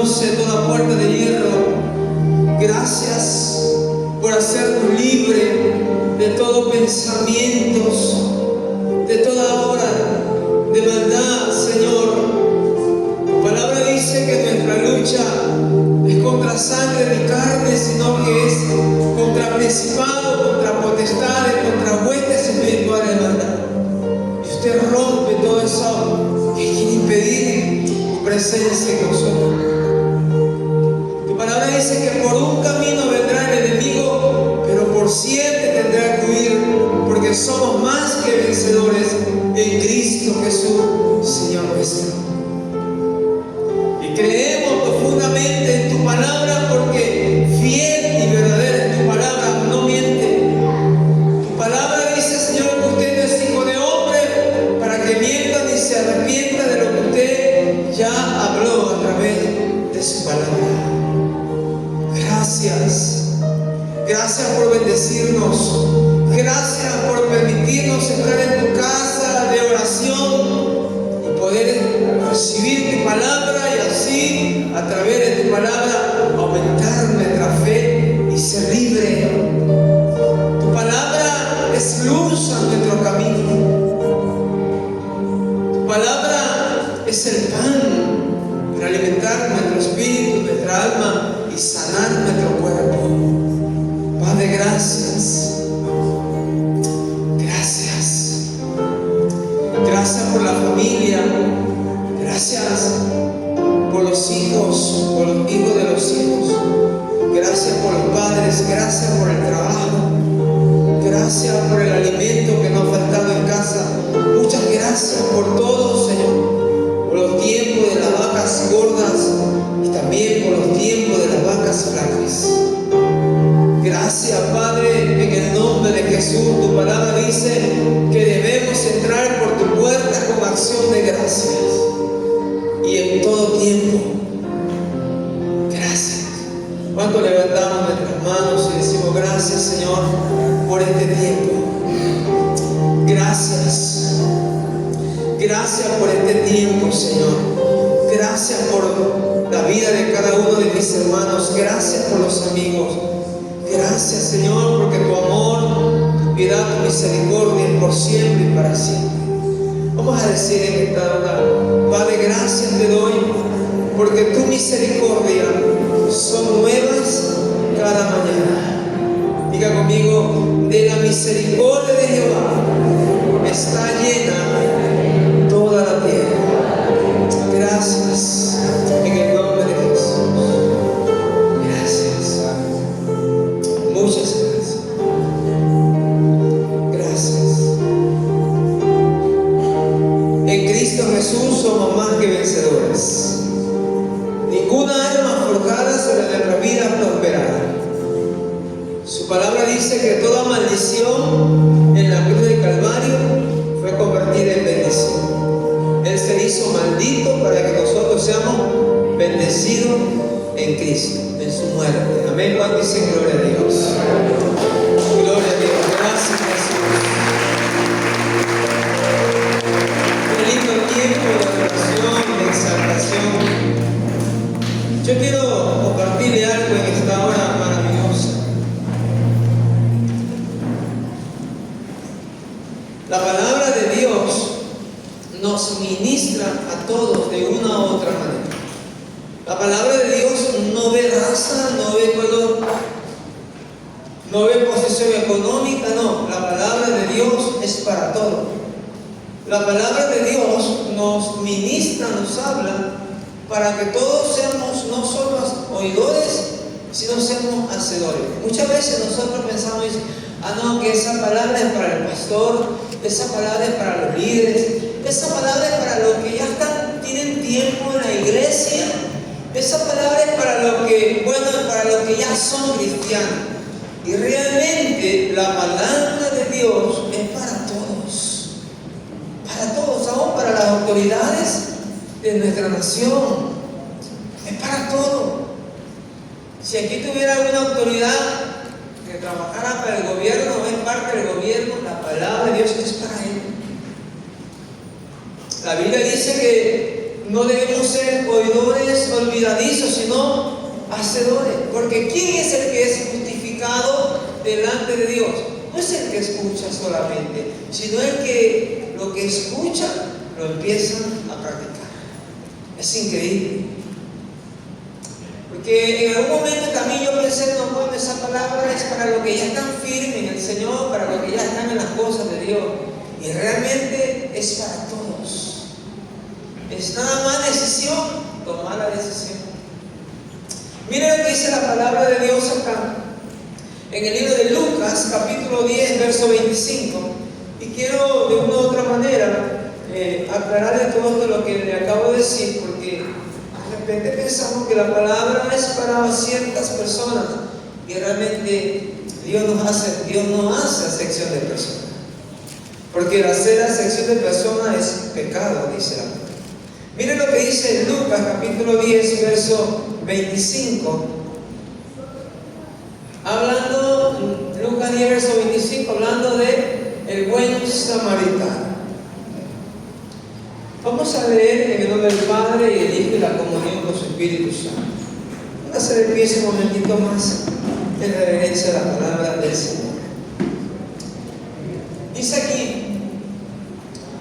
desconoce toda puerta de hierro. Gracias por hacernos libre de todo pensamientos, de toda obra de maldad, Señor. Tu palabra dice que nuestra lucha es contra sangre ni carne, sino que es contra principados, contra potestades, contra huestes espirituales de maldad. Y usted rompe todo eso que quiere impedir tu presencia en nosotros. Tu palabra dice que por un camino vendrá el enemigo, pero por 7 tendrá que huir, porque somos más que vencedores en Cristo Jesús, Señor nuestro. Y creemos profundamente en tu palabra, porque fiel y verdadera es tu palabra, no miente. Tu palabra dice, Señor, que usted no es hijo de hombre para que mienta ni se arrepienta de lo que usted ya habló a través de su palabra. Gracias. Gracias por bendecirnos. Gracias por permitirnos entrar en tu casa de oración y poder recibir tu palabra, y así, a través de tu palabra, aumentar nuestra fe y ser libre. Tu palabra es luz a nuestro camino. Tu palabra es el pan para alimentar nuestro espíritu, nuestra alma y sanar nuestro cuerpo. Padre, gracias. Gracias. Gracias por la familia. Gracias por los hijos, por los hijos de los hijos. Gracias por los padres. Gracias por el trabajo. Gracias por el alimento que nos ha faltado en casa. Muchas gracias por todo, Señor. Por los tiempos de las vacas gordas y también por los tiempos de las vacas flacas. Gracias, Padre, en el nombre de Jesús. Tu palabra dice que debemos entrar por tu puerta con acción de gracias. Y en todo tiempo, gracias. ¿Cuánto levantamos nuestras manos y decimos gracias, Señor, por este tiempo? Gracias. Gracias por este tiempo, Señor. Gracias por la vida de cada uno de mis hermanos. Gracias por los amigos. Gracias, Señor, porque tu amor, tu piedad, tu misericordia es por siempre y para siempre. Vamos a decir en esta hora, Padre, gracias te doy, porque tu misericordia son nuevas cada mañana. Diga conmigo, de la misericordia de Jehová está llena toda la tierra. Gracias, en el nombre de Jesús. Gracias. Muchas gracias. Gracias. En Cristo Jesús somos más que vencedores. Ninguna arma forjada sobre nuestra vida prosperará. Su palabra dice que toda maldición en la cruz del Calvario fue convertida en bendición. Él se hizo maldito para que nosotros seamos bendecidos en Cristo, en su muerte. Amén. ¿Cuánto dicen gloria a Dios? Gloria a Dios. Gracias, Jesús. Qué lindo tiempo de adoración, de exaltación. Yo quiero compartirle algo en esta hora maravillosa. La palabra de Dios nos ministra a todos de una u otra manera. La palabra de Dios no ve raza, no ve color, no ve posición económica, no. La palabra de Dios es para todos. La palabra de Dios nos ministra, nos habla para que todos seamos no solo oidores, sino seamos hacedores. Muchas veces nosotros pensamos, no, que esa palabra es para el pastor, esa palabra es para los líderes, esa palabra es para los que ya tienen tiempo en la iglesia, esa palabra es para los que, para los que ya son cristianos. Y realmente la palabra de Dios es para todos, aún para las autoridades de nuestra nación, es para todos. Si aquí tuviera alguna autoridad que trabajara para el gobierno, es parte del gobierno, la palabra de Dios es para él. La Biblia dice que no debemos ser oidores olvidadizos, sino hacedores. Porque ¿quién es el que es justificado delante de Dios? No es el que escucha solamente, sino el que lo que escucha lo empieza a practicar. Es increíble. Porque en algún momento también yo pensé, no, bueno, esa palabra es para los que ya están firmes en el Señor, para los que ya están en las cosas de Dios. Y realmente es para todos. Es nada más decisión, tomar la decisión. Miren lo que dice la palabra de Dios acá, en el libro de Lucas, capítulo 10, verso 25. Y quiero de una u otra manera aclararle todo lo que le acabo de decir, porque de repente pensamos que la palabra es para ciertas personas y realmente Dios no hace acepción de personas, porque el hacer acepción de personas es pecado, dice la palabra. Miren lo que dice Lucas capítulo 10 verso 25, hablando, Lucas 10 verso 25, hablando de el buen samaritano. Vamos a leer en el nombre del Padre y del Hijo y la comunión con su Espíritu Santo. Vamos a hacer el pie un momentito más en reverencia a la palabra del Señor. Dice aquí: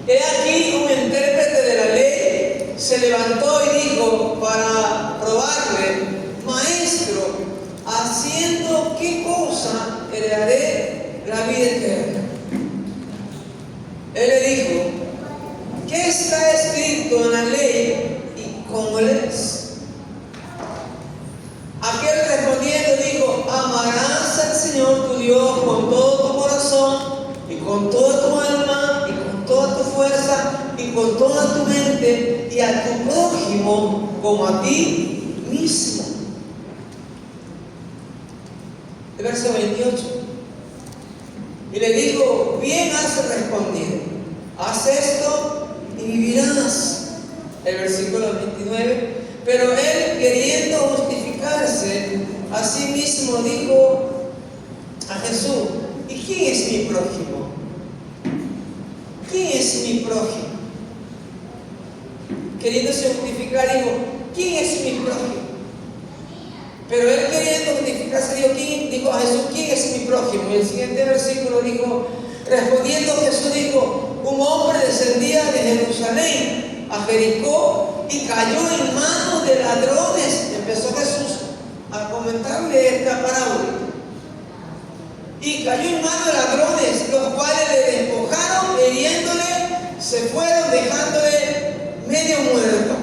he aquí un intérprete de la ley se levantó y dijo para probarle: Maestro, ¿haciendo qué cosa heredaré la vida eterna? Él le dijo: ¿qué está escrito en la ley y cómo lees? Aquel respondiendo dijo: amarás al Señor tu Dios con todo tu corazón y con toda tu alma y con toda tu fuerza y con toda tu mente, y a tu prójimo como a ti mismo. El verso 28. Y le dijo: bien has respondido, haz esto y vivirás. El versículo 29. Pero él, queriendo justificarse a sí mismo, dijo a Jesús: ¿y quién es mi prójimo? ¿Quién es mi prójimo? Queriéndose justificar, dijo: ¿quién es mi prójimo? Pero él, queriendo justificarse, dijo a Jesús: ¿quién es mi prójimo? Y el siguiente versículo dijo: respondiendo Jesús dijo: un hombre descendía de Jerusalén a Jericó y cayó en manos de ladrones. Empezó Jesús a comentarle esta parábola. Y cayó en manos de ladrones, los cuales le despojaron, hiriéndole, se fueron dejándole medio muerto.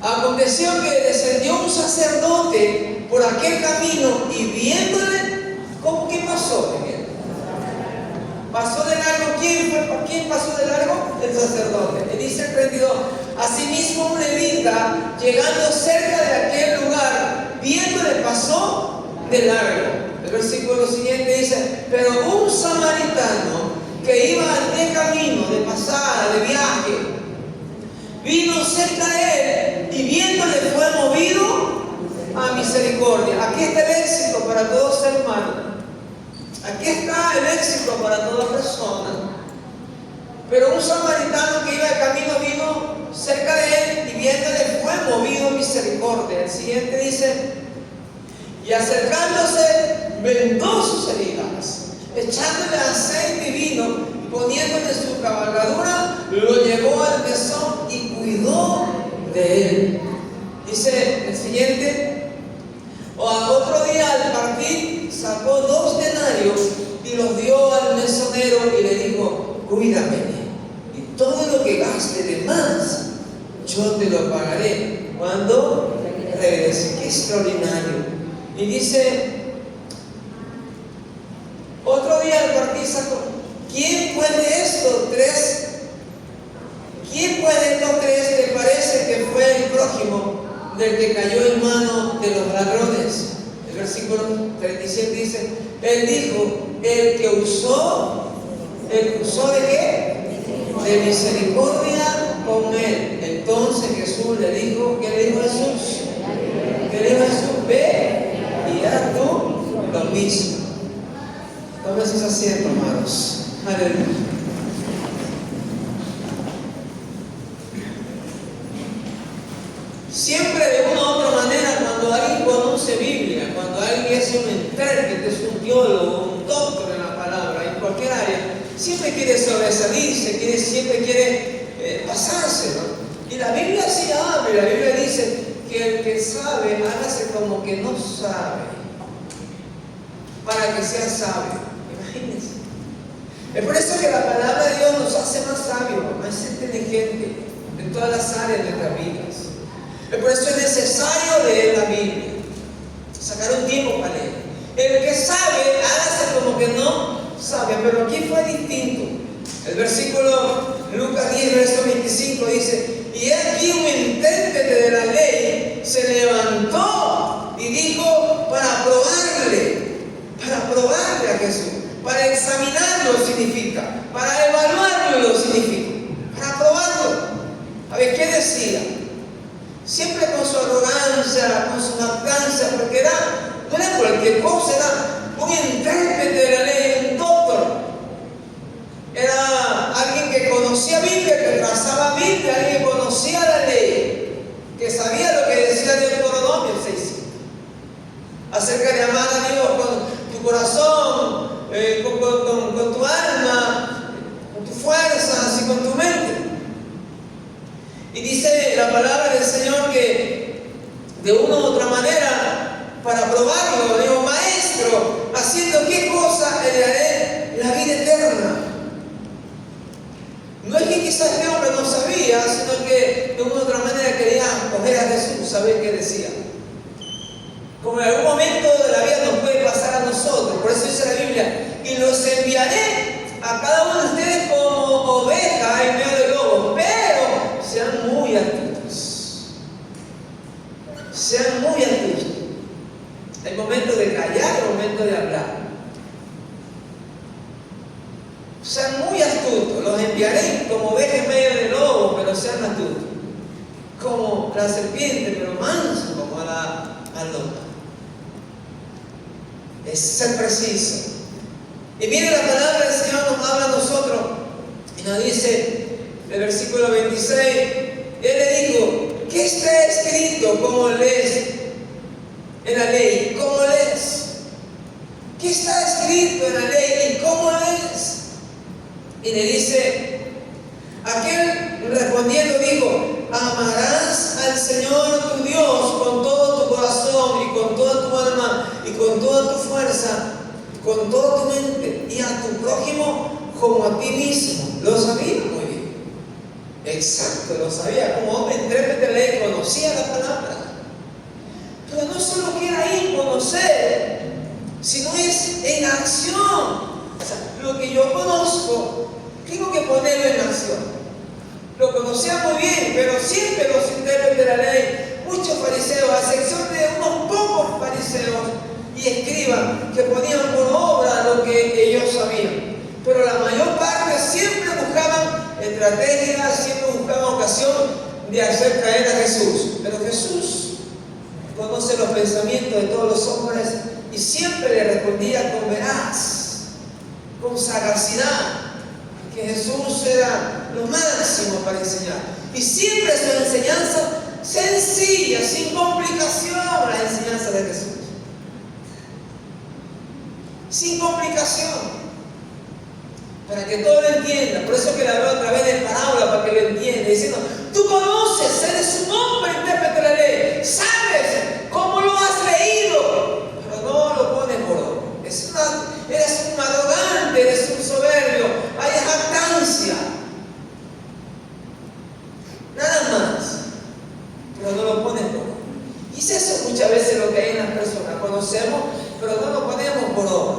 Aconteció que descendió un sacerdote por aquel camino y viéndole, ¿cómo que pasó? Pasó de largo. ¿Quién pasó de largo? El sacerdote. Y dice el 32: asimismo un levita, llegando cerca de aquel lugar, viéndole, pasó de largo. El versículo siguiente dice: pero un samaritano que iba de camino, de pasada, de viaje, vino cerca de él y viéndole fue movido a misericordia. Aquí está el éxito para todo ser humano. Aquí está el éxito para toda persona. Pero un samaritano que iba de camino vino cerca de él y viéndole fue movido a misericordia. El siguiente dice: y acercándose vendó sus heridas, echándole aceite y vino, y poniéndole su cabalgadura, lo llevó al mesón y cuidó de él. Dice el siguiente: o al otro día al partir sacó 2 denarios y los dio al mesonero y le dijo: cuídame, y todo lo que gaste de más yo te lo pagaré cuando regrese. Qué extraordinario. Y dice: otro día al partir sacó. ¿Quién puede estos 3? ¿Quién puede estos 3 que parece que fue el prójimo del que cayó en manos de los ladrones? El versículo 37 dice: él dijo: el que usó ¿de qué? De misericordia con él. Entonces Jesús le dijo: ¿qué le dijo Jesús? ¿Qué le dijo Jesús? Ve y haz tú lo mismo. Toma ese asiento, hermanos. Aleluya. Siempre de una u otra manera, cuando alguien conoce Biblia, cuando alguien es un intérprete, es un teólogo, un doctor en la palabra, en cualquier área, siempre quiere sobresalirse, siempre quiere pasarse, ¿no? Y la Biblia sí habla, la Biblia dice que el que sabe, hágase como que no sabe, para que sea sabio. Imagínense. Es por eso que la palabra de Dios nos hace más sabios, más inteligentes en todas las áreas de nuestras vidas. Es por eso es necesario leer la Biblia, sacar un tiempo para leer. El que sabe, hágase como que no sabe, pero aquí fue distinto. El versículo Lucas 10, verso 25 dice: y aquí un intérprete de la ley se levantó y dijo para probarle a Jesús, para examinarlo significa, para evaluarlo significa, para probarlo. A ver, ¿qué decía? Siempre con su arrogancia, con su jactancia, porque no era cualquier cosa, era un intérprete de la ley, un doctor. Era alguien que conocía Biblia, que trazaba Biblia, alguien que conocía la ley, que sabía lo que decía Deuteronomio 6 acerca de amar a Dios con tu corazón, con tu alma, con tus fuerzas y con tu mente. Y dice la palabra del Señor que de una u otra manera, para probarlo, dijo: maestro, ¿haciendo qué cosa heredaré la vida eterna? No es que quizás este hombre no sabía, sino que de una u otra manera quería coger a Jesús, saber qué decía. Como en algún momento de la vida nos puede pasar a nosotros. Por eso dice la Biblia: y los enviaré a cada uno de ustedes como ovejas en medio de lobos, pero sean muy astutos. Sean muy astutos. Hay momentos de callar y hay momentos de hablar. Sean muy astutos. Los enviaré como ovejas en medio de lobos, pero sean astutos. Como la serpiente, pero manso como la loba. Es ser preciso. Y miren, la palabra del Señor nos habla a nosotros y nos dice el versículo 26, Él le dijo: ¿qué está escrito? ¿Cómo lees en la ley? ¿Cómo lees? ¿Qué está escrito en la ley y cómo lees? Y le dice, aquel respondiendo dijo: amarás al Señor tu Dios con todo tu corazón y con toda tu alma y con toda tu fuerza, con toda tu mente, y a tu prójimo como a ti mismo. Lo sabía muy bien. Exacto, lo sabía. Como hombre intérprete de ley, conocía la palabra. Pero no solo quiere ir conocer, sino es en acción. O sea, lo que yo conozco, tengo que ponerlo en acción. Lo conocía muy bien, pero siempre los intérpretes de la ley, muchos fariseos, a excepción de unos pocos fariseos y escribas que ponían por obra lo que ellos sabían. Pero la mayor parte siempre buscaban estrategias, siempre buscaban ocasión de hacer caer a Jesús. Pero Jesús conoce los pensamientos de todos los hombres y siempre le respondía con veraz, con sagacidad, que Jesús era lo máximo para enseñar. Y siempre su enseñanza sencilla, sin complicación, la enseñanza de Jesús. Sin complicación. Para que todo lo entienda. Por eso que le habló a través de parábola, para que lo entienda. Diciendo, tú conoces, eres un hombre intérprete de la ley. Sabes cómo lo has leído, pero no lo pones por obra. Eres un arrogante, eres un soberbio. Hay jactancia. Nada más. Pero no lo pones por obra. Y es eso muchas veces lo que hay en las personas. Conocemos, pero no lo ponemos por obra.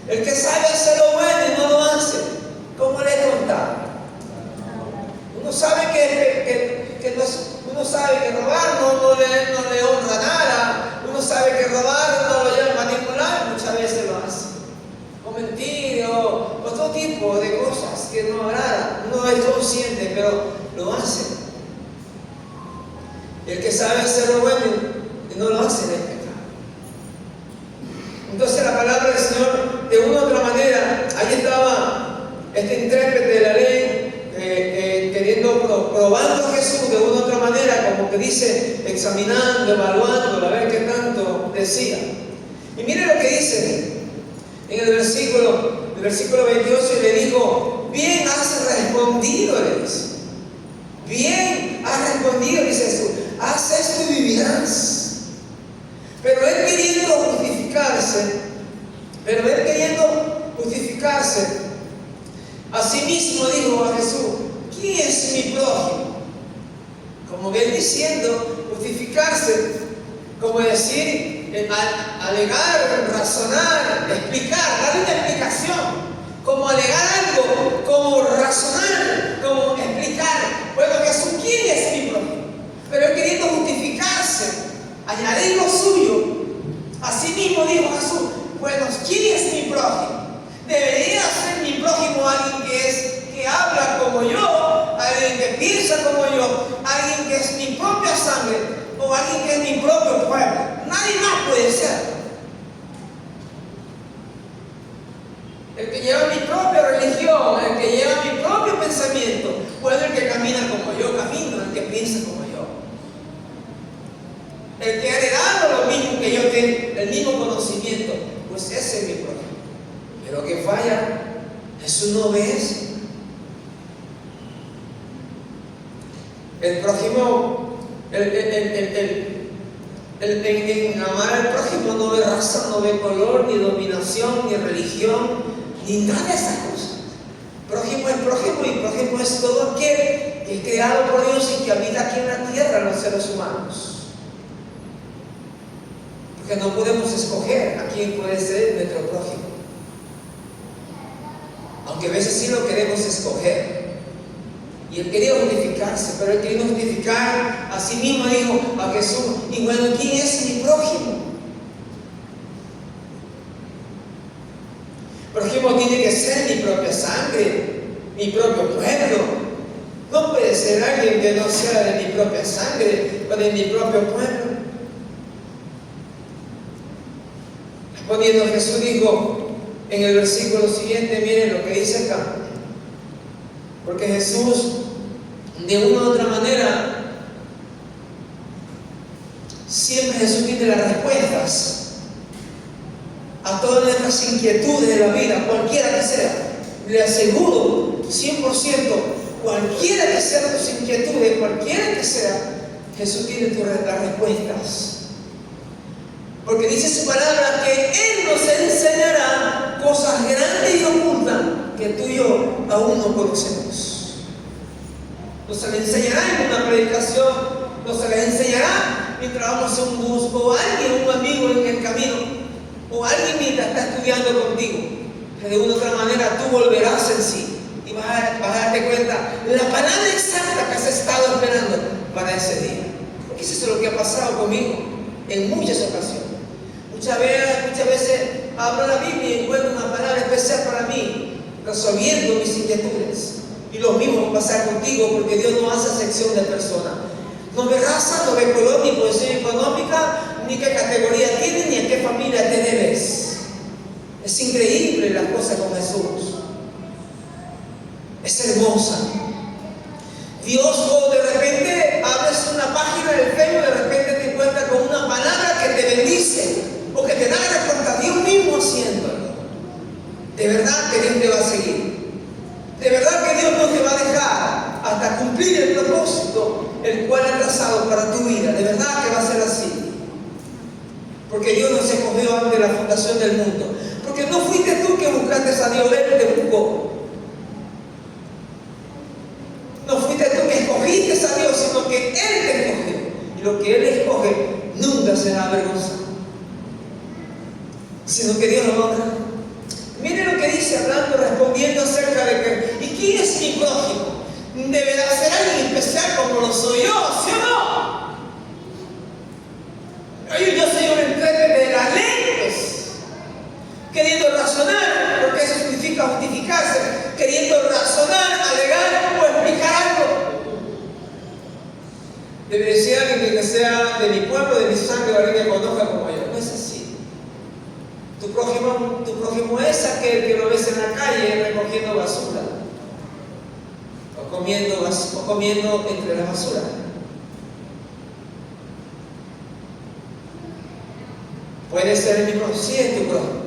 El que sabe hacer lo bueno y no lo hace, ¿cómo le he contado? Uno sabe uno sabe que robar no le honra nada. Uno sabe que robar no lo lleva a ningún lado, muchas veces lo hace. O mentir, o otro tipo de cosas que no agradan. Uno es consciente, pero lo hace. Y el que sabe hacer lo bueno y no lo hace, le pecado. Entonces la palabra del Señor, de una u otra manera, ahí estaba este intérprete de la ley queriendo pronto probando a Jesús de una u otra manera, como que dice, examinando, evaluando, a ver qué tanto decía. Y mire lo que dice en el versículo 28, y le dijo: bien has respondido, le dice. Bien has respondido, dice Jesús, haz esto y vivirás. Pero él queriendo justificarse, asimismo dijo a Jesús: ¿quién es mi prójimo? Como bien diciendo, justificarse, como decir, alegar, razonar, explicar, darle una explicación, como alegar algo, como razonar, como explicar. Bueno, Jesús, ¿quién es mi prójimo? Pero él queriendo justificarse, añadir lo suyo. Asimismo dijo Jesús: bueno, ¿quién es mi prójimo? Debería ser mi prójimo alguien que habla como yo, alguien que piensa como yo, alguien que es mi propia sangre, o alguien que es mi propio pueblo. Nadie más puede ser. El que lleva mi propia religión, el que lleva mi propio pensamiento, puede el que camina como yo camino, el que piensa como yo. El que ha heredado lo mismo que yo tengo, el mismo conocimiento, pues ese es mi prójimo. Pero que falla, Jesús no ve eso. El prójimo, en amar al prójimo no ve raza, no ve color, ni dominación, ni religión, ni nada de esas cosas. Prójimo es prójimo, y prójimo es todo aquel que es creado por Dios y que habita aquí en la tierra, los seres humanos. Porque no podemos escoger a quién puede ser nuestro prójimo. Aunque a veces sí lo queremos escoger. Y él quería justificarse, pero él quería justificar a sí mismo, dijo a Jesús: y bueno, ¿quién es mi prójimo? Prójimo tiene que ser mi propia sangre, mi propio pueblo. No puede ser alguien que no sea de mi propia sangre o de mi propio pueblo. Respondiendo Jesús dijo en el versículo siguiente, miren lo que dice acá. Porque Jesús, de una u otra manera, siempre Jesús tiene las respuestas a todas nuestras inquietudes de la vida, cualquiera que sea. Le aseguro 100%, cualquiera que sean tus inquietudes, cualquiera que sea, Jesús tiene las respuestas. Porque dice su palabra que Él nos enseñará cosas grandes y ocultas que tú y yo aún no conocemos. Nos las enseñará en una predicación, nos las enseñará mientras vamos en un bus, o alguien, un amigo en el camino, o alguien mientras está estudiando contigo. Que de una u otra manera tú volverás en sí y vas a darte cuenta la palabra exacta que has estado esperando para ese día. Porque eso es lo que ha pasado conmigo en muchas ocasiones. Muchas veces abro la Biblia y encuentro una palabra especial para mí, resolviendo mis inquietudes. Y lo mismo va a pasar contigo, porque Dios no hace acepción de personas. No ve raza, no ve color, ni posición económica, ni qué categoría tienes, ni a qué familia te debes. Es increíble las cosas con Jesús. Es hermosa. Dios, o de repente abres una página del Facebook, de repente te encuentras con una palabra que te bendice, o que te da la respuesta, Dios mismo haciéndolo. De verdad que Dios te va a seguir. De verdad que Dios no te va a dejar hasta cumplir el propósito el cual ha trazado para tu vida. De verdad que va a ser así. Porque Dios nos escogió antes de la fundación del mundo. Porque no fuiste tú que buscaste a Dios, Él te buscó. No fuiste tú que escogiste a Dios, sino que Él te escogió. Y lo que Él escoge nunca será avergonzado, sino que Dios lo honra. Mire lo que dice, hablando, respondiendo acerca de que, ¿y quién es mi prójimo? Deberá ser alguien especial como lo soy yo, ¿sí o no? Yo soy un intérprete de la ley, pues, queriendo razonar, porque eso significa justificarse, queriendo razonar, alegar o explicar algo. Debería ser alguien que sea de mi pueblo, de mi sangre, o alguien que conozca como yo. No es así. Tu prójimo es aquel que lo ves en la calle recogiendo basura, o comiendo entre la basura. Puede ser el mismo, sí, es tu prójimo.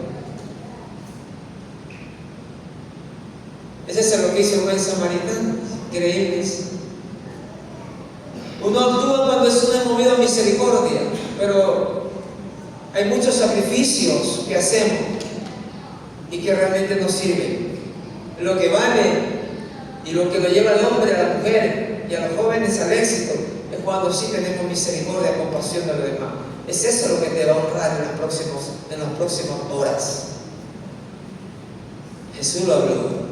Ese es lo que hizo el buen samaritano. Increíbles. Uno actúa cuando es uno movido a misericordia, pero hay muchos sacrificios que hacemos y que realmente no sirven. Lo que vale y lo que lo lleva al hombre, a la mujer y a los jóvenes al éxito es cuando sí tenemos misericordia, compasión de los demás. Es eso lo que te va a honrar en las próximas horas. Jesús lo habló.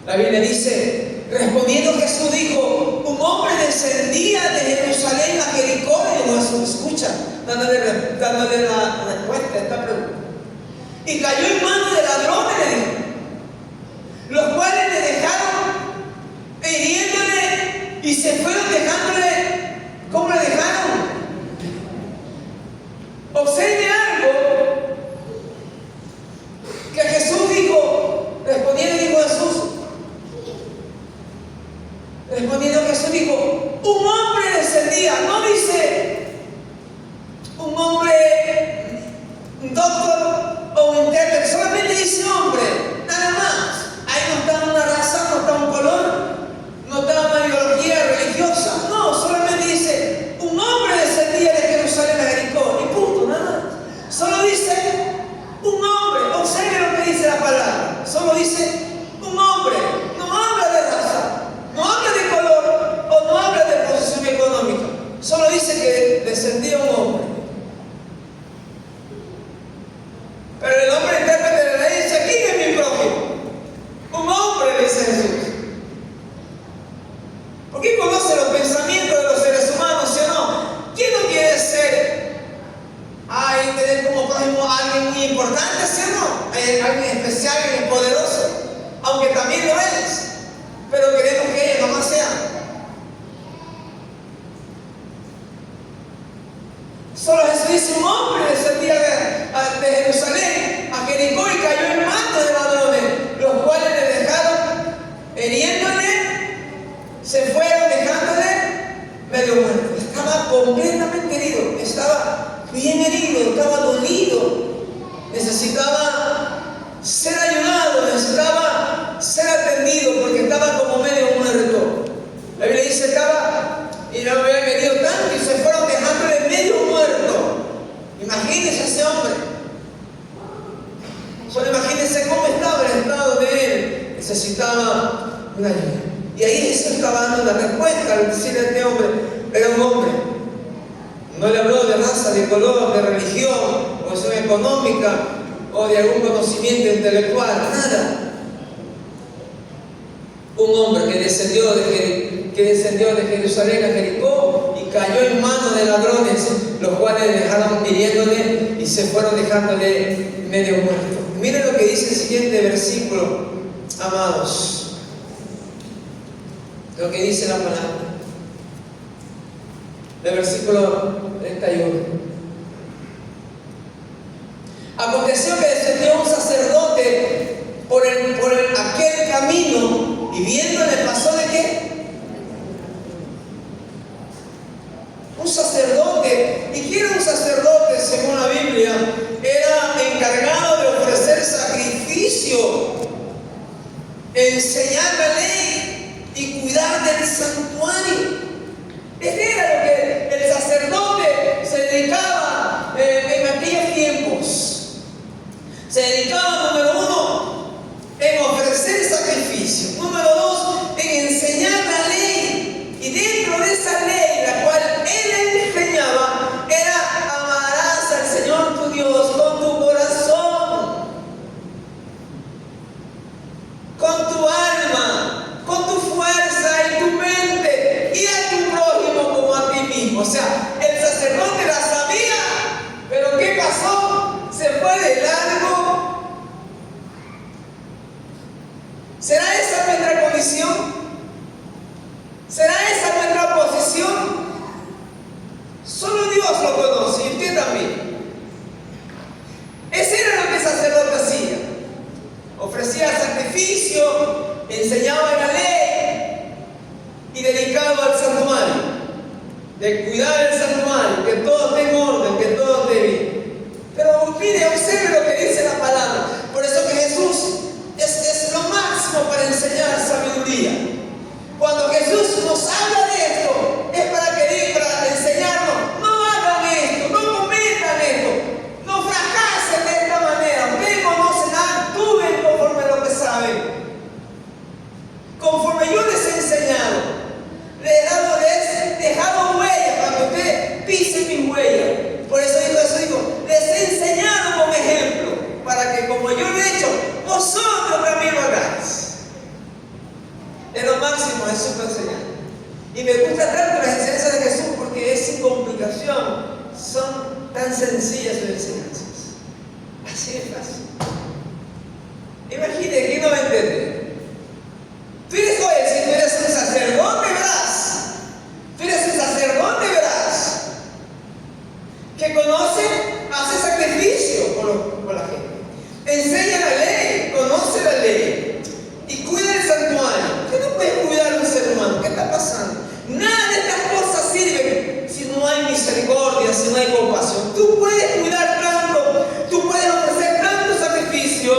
La Biblia dice, respondiendo Jesús dijo, un hombre descendía de Jerusalén a Jericó, y no escucha, dándole la respuesta a esta pregunta. Y cayó en manos de ladrones, le dijo, los cuales le dejaron hiriéndole y se fueron dejándole. ¿Cómo le dejaron? Observe algo que Jesús dijo, respondiendo Jesús dijo, un hombre descendía, no dice un hombre, un doctor o un intérprete, solamente dice hombre, nada más. Ahí no está una raza, no está un color, no está una ideología religiosa, no, solamente dice un hombre descendía de Jerusalén a Jericó y punto, nada más. Solo dice un hombre, observe lo que dice la palabra, solo dice un hombre, no habla de raza, no habla de color o no habla de posición económica, solo dice que descendía un hombre. Pero el hombre intérprete de la ley dice, ¿quién es mi prójimo? Un hombre, dice Jesús. Porque conoce los pensamientos de los seres humanos, ¿sí o no? ¿Quién no quiere ser, tener como prójimo a alguien muy importante, ¿sí o no? Alguien especial, alguien poderoso, aunque también lo es, pero queremos que ellos nomás sean. Solo Jesús dice, un hombre descendía de Jerusalén a Jericó y cayó en manos de ladrones, los cuales le dejaron hiriéndole, se fueron dejándole medio muerto. Estaba completamente herido, estaba bien herido, estaba dolido, necesitaba ser ayudado, necesitaba ser atendido porque estaba como medio muerto. La Biblia dice, estaba y lo habían herido tanto y se fueron dejándole medio muerto. Imagínense ese hombre. Solo imagínense cómo estaba el estado de él. Necesitaba una ayuda. Y ahí Jesús estaba dando la respuesta al decirle a este hombre, era un hombre. No le habló de raza, de color, de religión, o de económica, o de algún conocimiento intelectual, nada. Un hombre que descendió de Jerusalén a Jericó y cayó en manos de ladrones, los cuales le dejaron hiriéndole y se fueron dejándole medio muerto. Miren lo que dice el siguiente versículo, amados. Lo que dice la palabra. Del versículo 31. Aconteció que descendió un sacerdote por aquel camino y viéndole pasó de qué? Un sacerdote. ¿Y quién era un sacerdote según la Biblia? Era encargado de ofrecer sacrificio, enseñar la ley y cuidar del santuario. Este era lo que el sacerdote se dedicaba en aquellos tiempos. Se dedicaba, número uno, en ofrecer sacrificio. Número dos, en enseñar la ley. Y dentro de esa ley, la cual él enseñaba, era amarás al Señor tu Dios con tu corazón, con tu alma, con tu fuerza y tu mente, y a tu prójimo como a ti mismo. O sea, el sacerdote la sabía, pero ¿qué pasó? Se fue de largo. ¿Será esa nuestra condición? ¿Será esa nuestra posición? Solo Dios lo conoce y usted también. Ese era lo que el sacerdote hacía. Ofrecía sacrificio, de cuidar el santuario, que todo esté en orden, que todo esté bien. Pero mire, observe lo que dice la palabra. Por eso que Jesús es lo máximo para enseñar sabiduría. Cuando Jesús nos habla de esto, es para enseñarnos: no hagan esto, no cometan esto, no fracasen de esta manera. Ustedes conocen, actúen conforme a lo que saben, conforme yo les he enseñado. Les he dejado huellas para que ustedes pisen mis huellas. Por eso digo, les he enseñado con ejemplo, para que como yo lo he hecho, vosotros también lo hagáis. Es lo máximo, Jesús me enseña. Y me gusta tanto las enseñanzas de Jesús porque es sin complicación, son tan sencillas sus enseñanzas. Así de fácil. Imagínate, ¿quién no va a entender? Tú eres, oye, si tú eres un sacerdote, verás. Tú eres un sacerdote, verás. Que conoce, hace sacrificio por la gente. Enseña la ley, conoce la ley. Y cuida el santuario. ¿Qué no puedes cuidar un ser humano? ¿Qué está pasando? Nada de estas cosas sirven si no hay misericordia, si no hay compasión. Tú puedes cuidar tanto, tú puedes ofrecer tanto sacrificio,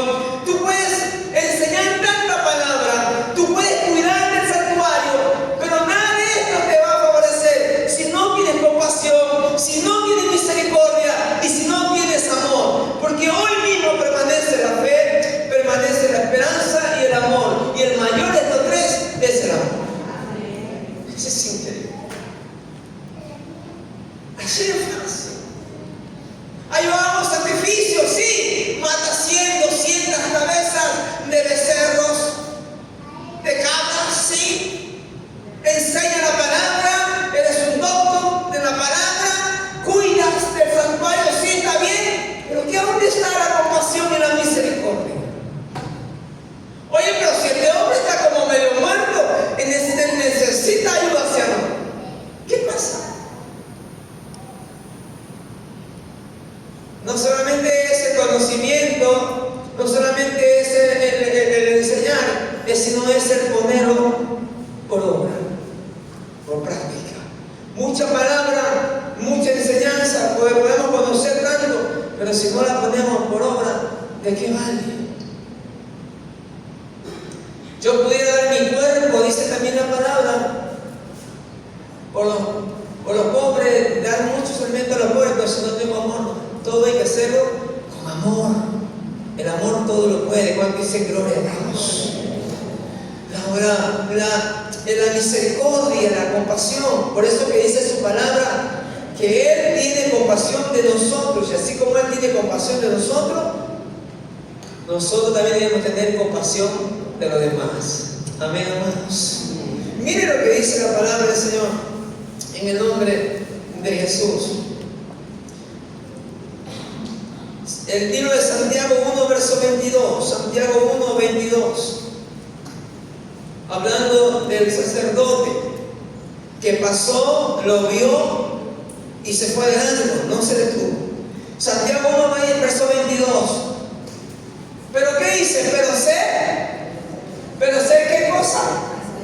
tú puedes enseñar tanta palabra, tú puedes cuidar del santuario, pero nada de esto te va a favorecer si no tienes compasión, si no tienes misericordia y si no tienes amor. Porque hoy mismo permanece la fe, permanece la esperanza y el amor. Y el mayor de estos tres es el amor. Ese es increíble. Así de fácil. Ahí vamos, sacrificio, sí. Mata 100, 200 cabezas de becerros, de cabras, sí. Enseña la palabra, eres un doctor de la palabra, cuidas del santuario, sí, está bien. Pero ¿qué dónde está la compasión y la misericordia? Oye, pero si este hombre está como medio muerto, necesita ayuda hacia nosotros. ¿Qué pasa? No solamente es el conocimiento, no solamente es el enseñar, sino es el ponerlo por obra, por práctica. Mucha palabra, mucha enseñanza, podemos conocer tanto, pero si no la ponemos por obra, ¿de qué vale? Yo pudiera dar mi cuerpo, dice también la palabra, por los pobres, dar muchos alimentos a los pobres, pero si no tengo amor, todo hay que hacerlo con amor. El amor todo lo puede. ¿Cuánto dice gloria a Dios? La misericordia, la compasión. Por eso que dice su palabra, que Él tiene compasión de nosotros. Y así como Él tiene compasión de nosotros, nosotros también debemos tener compasión de los demás. Amén, hermanos. Mire lo que dice la palabra del Señor en el nombre de Jesús. El libro de Santiago 1, verso 22. Santiago 1, 22. Hablando del sacerdote que pasó, lo vio y se fue adelante, no se detuvo. Santiago 1, verso 22. ¿Pero qué dice? ¿Pero sé qué cosa?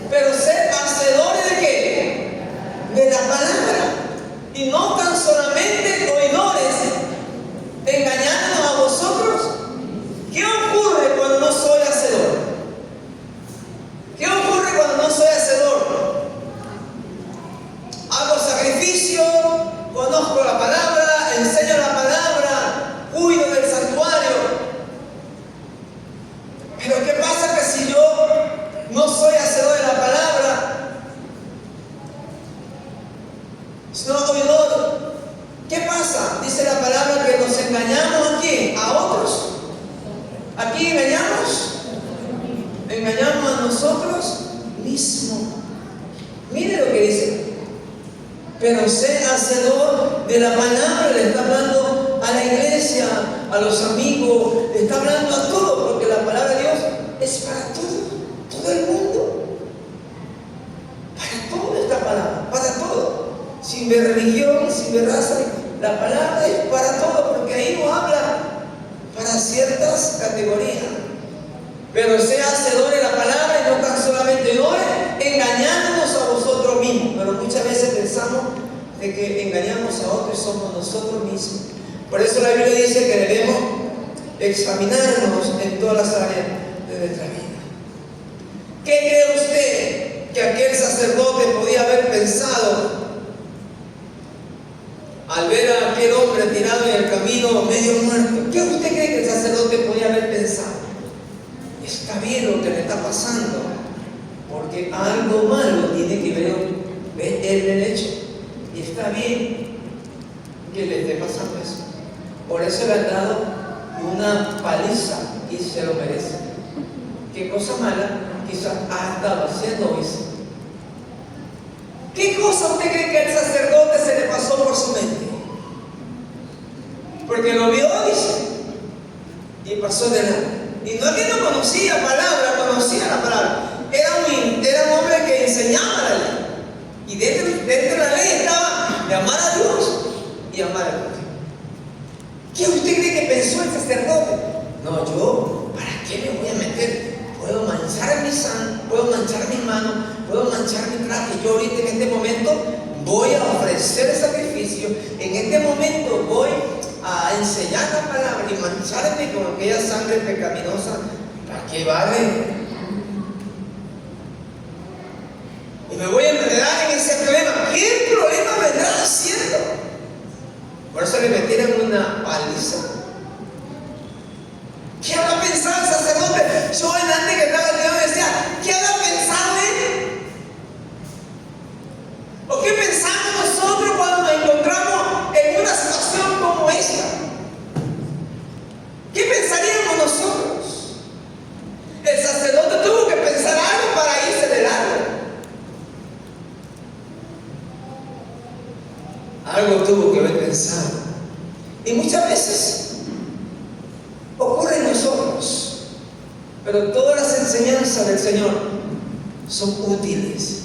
Pero sé hacedores de qué? De la palabra. Y no tan solamente oidores, engañándonos a vosotros. ¿Qué ocurre cuando no soy hacedor? ¿Qué ocurre cuando no soy hacedor? Hago sacrificio, conozco la palabra, enseño la palabra, cuido del santuario. Pero ¿qué pasa que si yo no soy hacedor de la palabra, sino oidor? ¿Qué pasa? Dice la palabra que nos engañamos ¿a quién? ¿A otros? ¿A quién engañamos? Engañamos a nosotros mismos. Mire lo que dice. Pero sé hacedor de la palabra. Le está hablando a la iglesia, a los amigos, le está hablando a todos, porque la palabra de Dios es para todo el mundo. Para todo esta palabra, para todo. Sin ver religión, sin ver raza, la palabra es para todo, porque ahí nos habla para ciertas categorías. Pero sea hacedor de la palabra y no tan solamente oidores, engañándonos a vosotros mismos. Pero muchas veces pensamos de que engañamos a otros somos nosotros mismos. Por eso la Biblia dice que debemos examinarnos en todas las áreas de nuestra vida. ¿Qué cree usted que aquel sacerdote podía haber pensado al ver a aquel hombre tirado en el camino medio muerto? ¿Qué usted cree que el sacerdote podía haber pensado? Está bien lo que le está pasando, porque algo malo tiene que ver él el hecho, y está bien que le esté pasando eso. Por eso le han dado una paliza y se lo merece. ¿Qué cosa mala quizás ha estado haciendo eso? ¿Qué cosa usted cree que al sacerdote se le pasó por su mente? Porque lo vio, dice, y pasó de lado. Y no es que no conocía palabra, conocía la palabra. Era un hombre que enseñaba la ley. Y dentro de la ley estaba de amar a Dios y amar a Dios. ¿Qué usted cree que pensó el sacerdote? No, yo, ¿para qué me voy a meter? Puedo manchar mi sangre, puedo manchar mis manos, puedo manchar mi traje. Yo ahorita en este momento voy a ofrecer el sacrificio. En este momento voy a enseñar la palabra y mancharme con aquella sangre pecaminosa. ¿Para qué vale? Y me voy a enredar en ese problema. ¿Qué problema vendrá haciendo? Por eso le metieron una paliza. ¿Qué habrá pensado el sacerdote? Yo antes que estaba el Dios decía, ¿qué habrá pensado él? ¿O qué pensamos nosotros cuando nos encontramos en una situación como esta? ¿Qué pensaríamos nosotros? El sacerdote tuvo que pensar algo para irse de largo. Algo tuvo que haber pensado. Y muchas veces ocurre en nosotros, pero todas las enseñanzas del Señor son útiles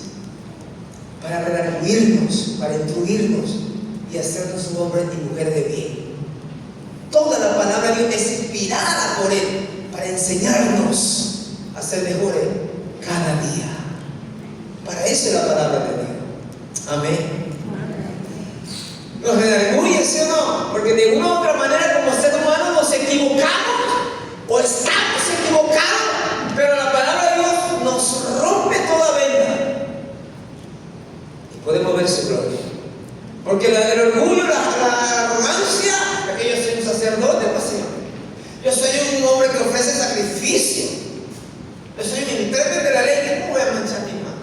para redarguirnos, para instruirnos y hacernos un hombre y mujer de bien. Toda la palabra de Dios es inspirada por Él para enseñarnos a ser mejores cada día. Para eso es la palabra de Dios. Amén. Nos redarguye, ¿sí o no? Porque de una u otra manera como ser humano nos equivocamos o estamos equivocados, pero la palabra de Dios nos rompe toda venda y podemos ver su gloria. Porque el orgullo, la arrogancia de que yo soy un sacerdote, pues Señor, yo soy un hombre que ofrece sacrificio, yo soy un intérprete de la ley, ¿cómo voy a manchar mi mano?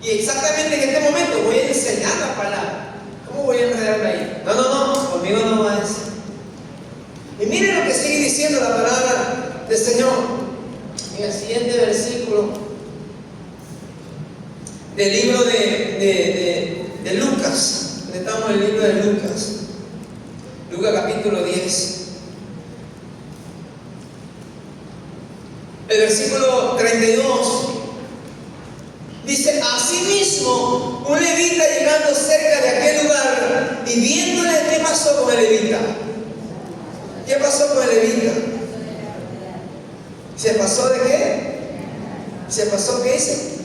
Y exactamente en este momento voy a enseñar la palabra. ¿Cómo voy a enredarme ahí? No, conmigo no va a eso. Y miren lo que sigue diciendo la palabra del Señor en el siguiente versículo del libro de Lucas. Estamos en el libro de Lucas. Lucas capítulo 10. El versículo 32. Dice, asimismo, un levita llegando cerca de aquel lugar y viéndole, ¿qué pasó con el levita? ¿Qué pasó con el levita? ¿Se pasó de qué? ¿Se pasó qué dice?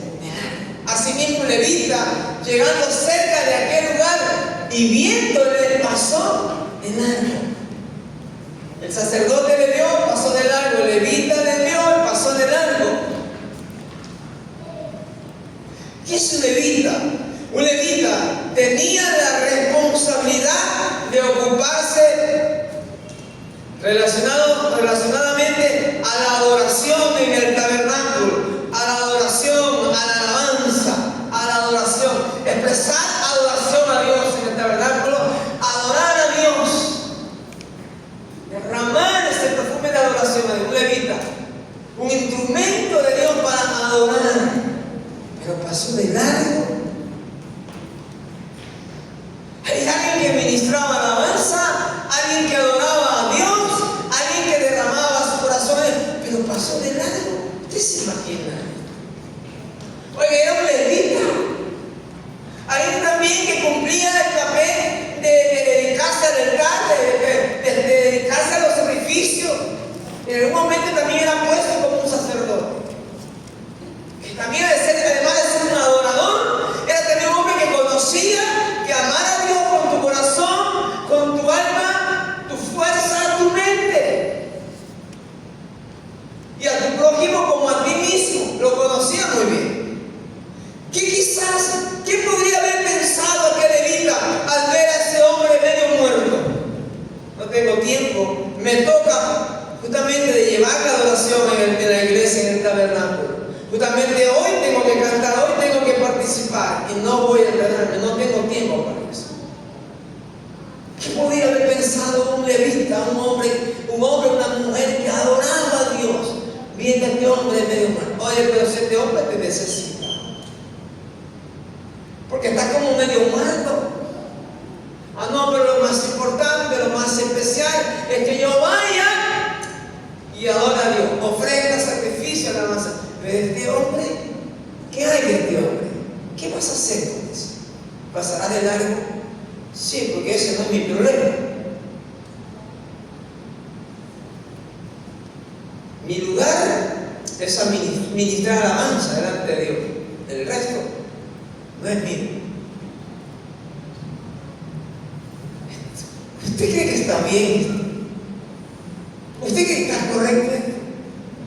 Asimismo, un levita llegando cerca de aquel lugar y viéndole, pasó de largo. El sacerdote le vio, pasó de largo. El levita le vio, pasó de largo. ¿Qué es un levita? Un levita tenía la responsabilidad de ocuparse relacionadamente a la adoración en el tabernáculo, a la adoración, a la alabanza, a la adoración, expresar adoración a Dios en el tabernáculo, adorar a Dios, derramar ese perfume de adoración a Dios. Un levita, un instrumento de Dios para adorar. Pero pasó de largo. Hay alguien que ministraba alabanza, alguien que adoraba a Dios, alguien que derramaba sus corazones, pero pasó de largo. ¿Usted se imagina? Oye, era un levita. Alguien también que cumplía el papel de dedicarse al altar, de dedicarse a los sacrificios. En algún momento también era puesto como un sacerdote. También además de ser un adorador, era también un hombre que conocía que amar a a un hombre, una mujer que adoraba a Dios, viendo a este hombre medio muerto. Oye, pero si este hombre te necesita, porque está como medio muerto. Ah, no, pero lo más importante, lo más especial es que yo vaya y adore a Dios, ofrenda, sacrificio, alabanza. Pero este hombre, ¿qué hay de este hombre? ¿Qué vas a hacer con eso? ¿Pasará de largo? Sí, porque ese no es mi problema. Mi lugar es ministrar alabanza delante de Dios. El resto no es mío. ¿Usted cree que está bien? ¿Usted cree que está correcto?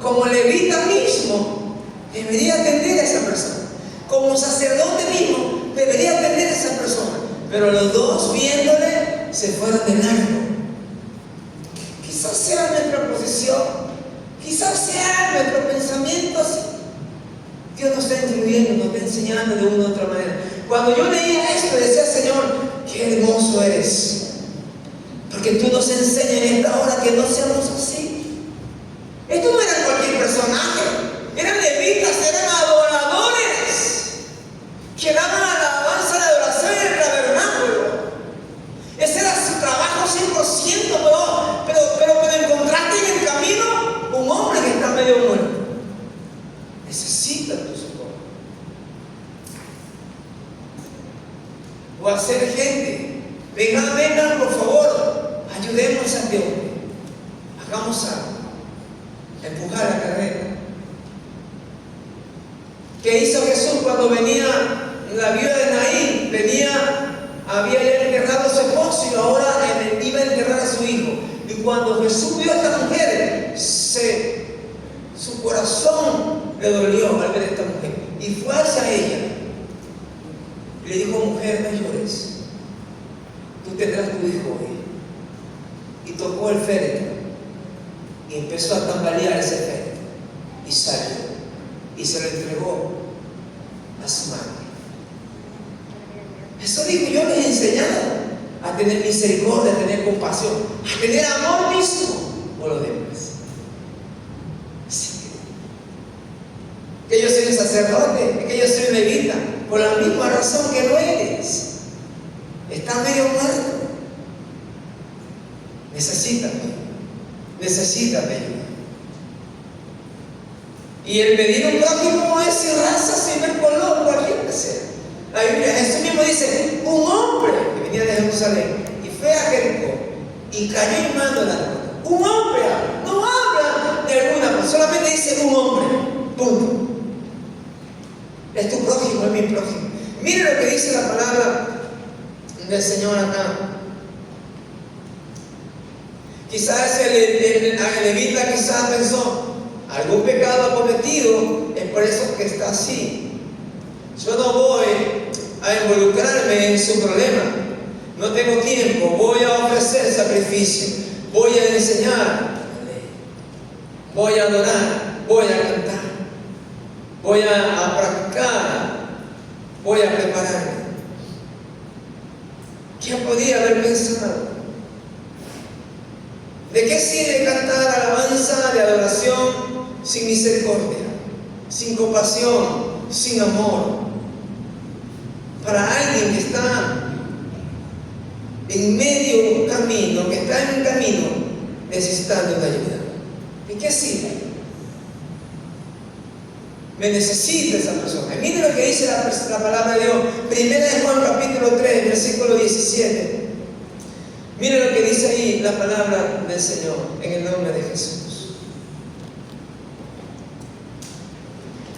Como levita mismo, debería atender a esa persona. Como sacerdote mismo, debería atender a esa persona. Pero los dos, viéndole, se fueron de largo. Quizás sea nuestra posición, quizás sea nuestro pensamiento así. Dios nos está instruyendo, nos está enseñando de una u otra manera. Cuando yo leía esto, decía: Señor, qué hermoso eres, porque tú nos enseñas en esta hora que no seamos así. Esto no era cualquier personaje, eran levitas, eran adoradores que daban alabanza de adoración en el tabernáculo. Ese era su trabajo 100%, pero encontraste en el camino un hombre que está medio muerto. Necesita tu socorro. O hacer gente: vengan, por favor, ayudemos a este hombre, hagamos a empujar la carrera. ¿Qué hizo Jesús cuando venía la viuda de Naín? Había ya enterrado a su esposo y ahora iba a enterrar a su hijo. Y cuando Jesús vio a esta mujer, su corazón le dolió al ver a esta mujer y fue hacia ella y le dijo: mujer, no llores, tú tendrás tu hijo hoy. Y tocó el féretro y empezó a tambalear ese féretro y salió y se lo entregó a su madre. Eso dijo: yo les he enseñado a tener misericordia, a tener compasión, a tener amor mismo por los demás. Sí. Que yo soy un sacerdote, que yo soy un levita, por la misma razón que lo eres. Estás medio muerto. Necesítame ayuda. Y el pedir un prójimo es sin raza, sin ver color, cualquier que sea. La Biblia, Jesús mismo dice: un hombre que venía de Jerusalén y fue a Jericó y cayó en mano de la puerta. Un hombre, no habla de alguna persona, solamente dice un hombre, punto. Es tu prójimo, es mi prójimo. Mire lo que dice la palabra del Señor acá. Quizás el levita quizás pensó: algún pecado ha cometido, es por eso que está así. Yo no voy a involucrarme en su problema, no tengo tiempo, voy a ofrecer sacrificio, voy a enseñar, voy a adorar, voy a cantar, voy a practicar, voy a prepararme. ¿Quién podía haber pensado? ¿De qué sirve cantar alabanza de adoración sin misericordia, sin compasión, sin amor? Para alguien que está en medio de un camino, que está en un camino necesitando una ayuda. ¿De qué sirve? Me necesita esa persona. Mire lo que dice la palabra de Dios. Primera de Juan capítulo 3, versículo 17. Mire lo que dice ahí la palabra del Señor, en el nombre de Jesús.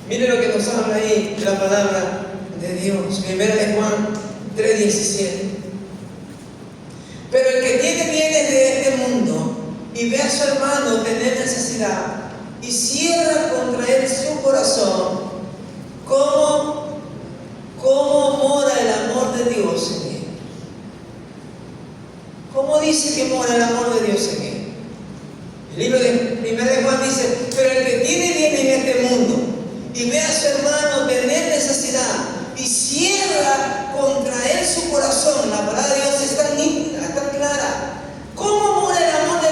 Mire lo que nos habla ahí la palabra de Dios. Primera de Juan 3:17. Pero el que tiene bienes de este mundo y ve a su hermano tener necesidad y cierra contra él su corazón, ¿cómo mora el amor de Dios en él? ¿Cómo dice que mora el amor de Dios en él? El libro de 1 Juan dice: pero el que tiene bien en este mundo y ve a su hermano tener necesidad y cierra contra él su corazón. La palabra de Dios es tan nítida, tan clara. ¿Cómo mora el amor de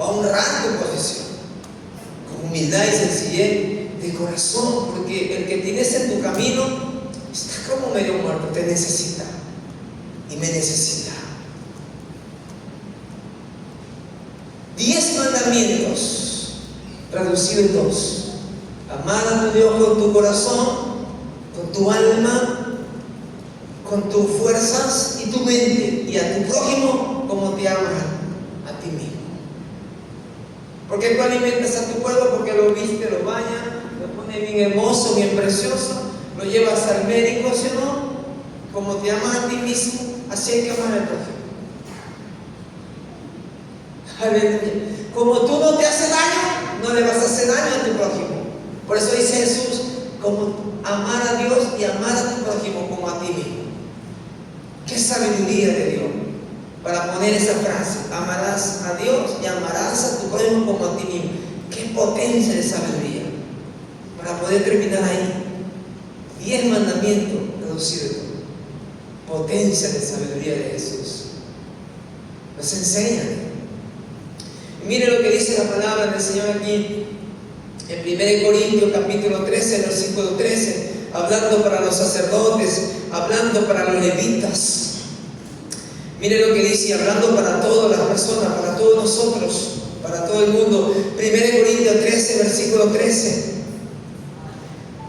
va a honrar tu posición, con humildad y sencillez de corazón, porque el que tienes en tu camino está como medio muerto, te necesita y me necesita. 10 mandamientos traducidos en 2. Amar a tu Dios con tu corazón, con tu alma, con tus fuerzas y tu mente, y a tu prójimo como te amas a ti mismo. Porque tú alimentas a tu cuerpo, porque lo viste, lo bañas, lo pones bien hermoso, bien precioso, lo llevas al médico, ¿sí o no? Como te amas a ti mismo, así hay que amar al prójimo. Aleluya. Como tú no te haces daño, no le vas a hacer daño a tu prójimo. Por eso dice Jesús, como amar a Dios y amar a tu prójimo como a ti mismo. Qué sabiduría de Dios para poner esa frase: amarás a Dios y amarás a tu prójimo como a ti mismo. Qué potencia de sabiduría para poder terminar ahí. 10 mandamientos reducidos. Potencia de sabiduría de Jesús. Nos enseña. Y mire lo que dice la palabra del Señor aquí en 1 Corintios capítulo 13, versículo 13, hablando para los sacerdotes, hablando para los levitas. Mire lo que dice, hablando para todas las personas, para todos nosotros, para todo el mundo. 1 Corintios 13, versículo 13.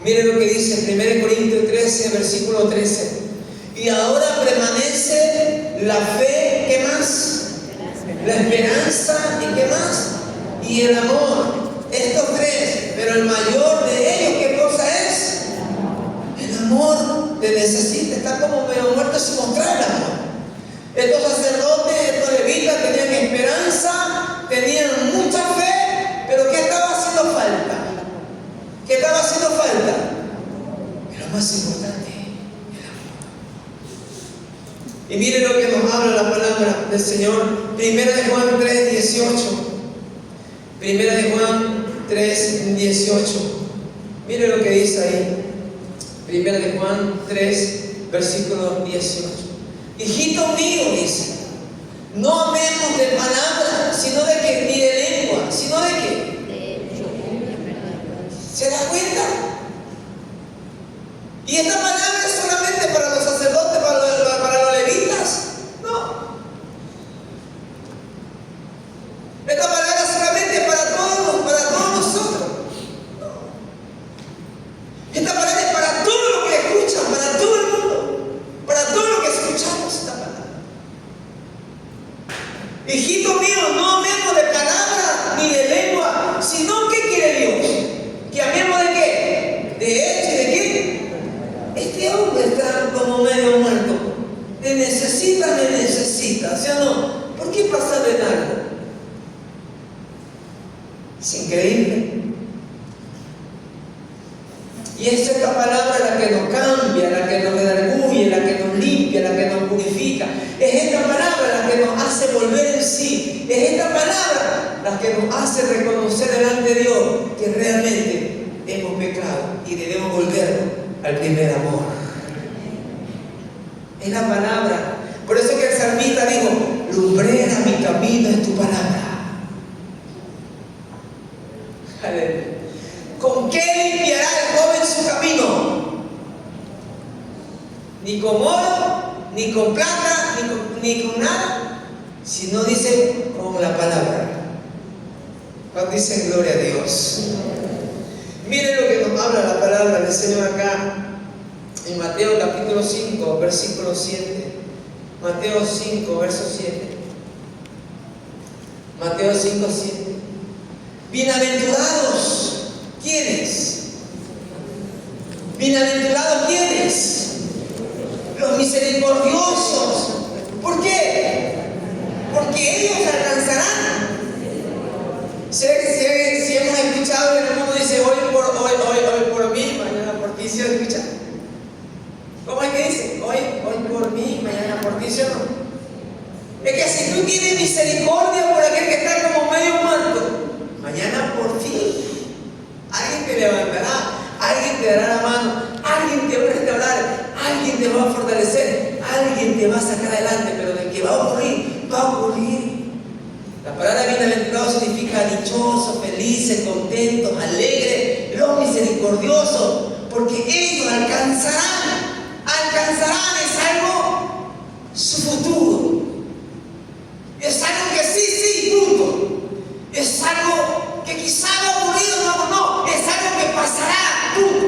Mire lo que dice 1 Corintios 13, versículo 13. Y ahora permanece la fe, ¿qué más? La esperanza, ¿y qué más? Y el amor. Estos 3, pero el mayor de ellos, ¿qué cosa es? El amor. Te necesita, está como medio muerto sin mostrar el amor. Estos sacerdotes, estos levitas tenían esperanza, tenían mucha fe, pero ¿qué estaba haciendo falta? ¿Qué estaba haciendo falta? Lo más importante, el amor. Y mire lo que nos habla la palabra del Señor. 1 de Juan 3, 18. 1 de Juan 3, 18. Mire lo que dice ahí. 1 de Juan 3, versículo 18. Hijito mío, dice, no amemos de palabra, sino de que, ni de lengua, sino de qué. ¿Se da cuenta? Y esta palabra es solamente para los sacerdotes, para los levitas. No. Esta palabra es solamente para todos nosotros. No. Esta palabra es para todos los que escuchan, para todo el mundo, para todo lo que escuchamos esta palabra. Hijito mío, no amemos de palabra ni de lengua, sino ¿qué quiere Dios? ¿Que amemos de qué? ¿De hecho y de qué? Este hombre está como medio muerto. Te necesita, me necesita, ¿sí o no? ¿Por qué pasar de largo? Es increíble. Y es esta palabra la que nos cambia, la que nos redarguye, la que nos limpia, la que nos purifica. Es esta palabra la que nos hace volver en sí. Es esta palabra la que nos hace reconocer delante de Dios que realmente hemos pecado y debemos volver al primer amor. Es la palabra. Por eso que el salmista dijo: lumbrera mi camino es tu palabra. Aleluya. ¿Con qué limpiará el joven su camino? Ni con oro, ni con plata, ni con nada, sino dice con la palabra. Cuando dicen gloria a Dios. Miren lo que nos habla la palabra del Señor acá en Mateo capítulo 5, versículo 7. Mateo 5, verso 7. Mateo 5, 7. Bienaventurados. ¿Quiénes? Bienaventurados, ¿quiénes? Los misericordiosos. ¿Por qué? Porque ellos alcanzarán. Si hemos escuchado en el mundo, dice hoy por mí, mañana por ti. ¿Sí lo escuchan? ¿Cómo es que dice? Hoy por mí, mañana por ti. ¿Sí o no? Es que si tú tienes misericordia por aquel que está como medio muerto, mañana por ti alguien te levantará, alguien te dará la mano, alguien te va a restaurar, alguien te va a fortalecer, alguien te va a sacar adelante, pero de que va a ocurrir, va a ocurrir. La palabra hebreo significa dichosos, felices, contentos, alegres, los misericordiosos, porque ellos alcanzarán, es algo, su futuro. Es algo que sí, punto. Es algo que quizá no ha ocurrido, no, es algo que pasará, punto.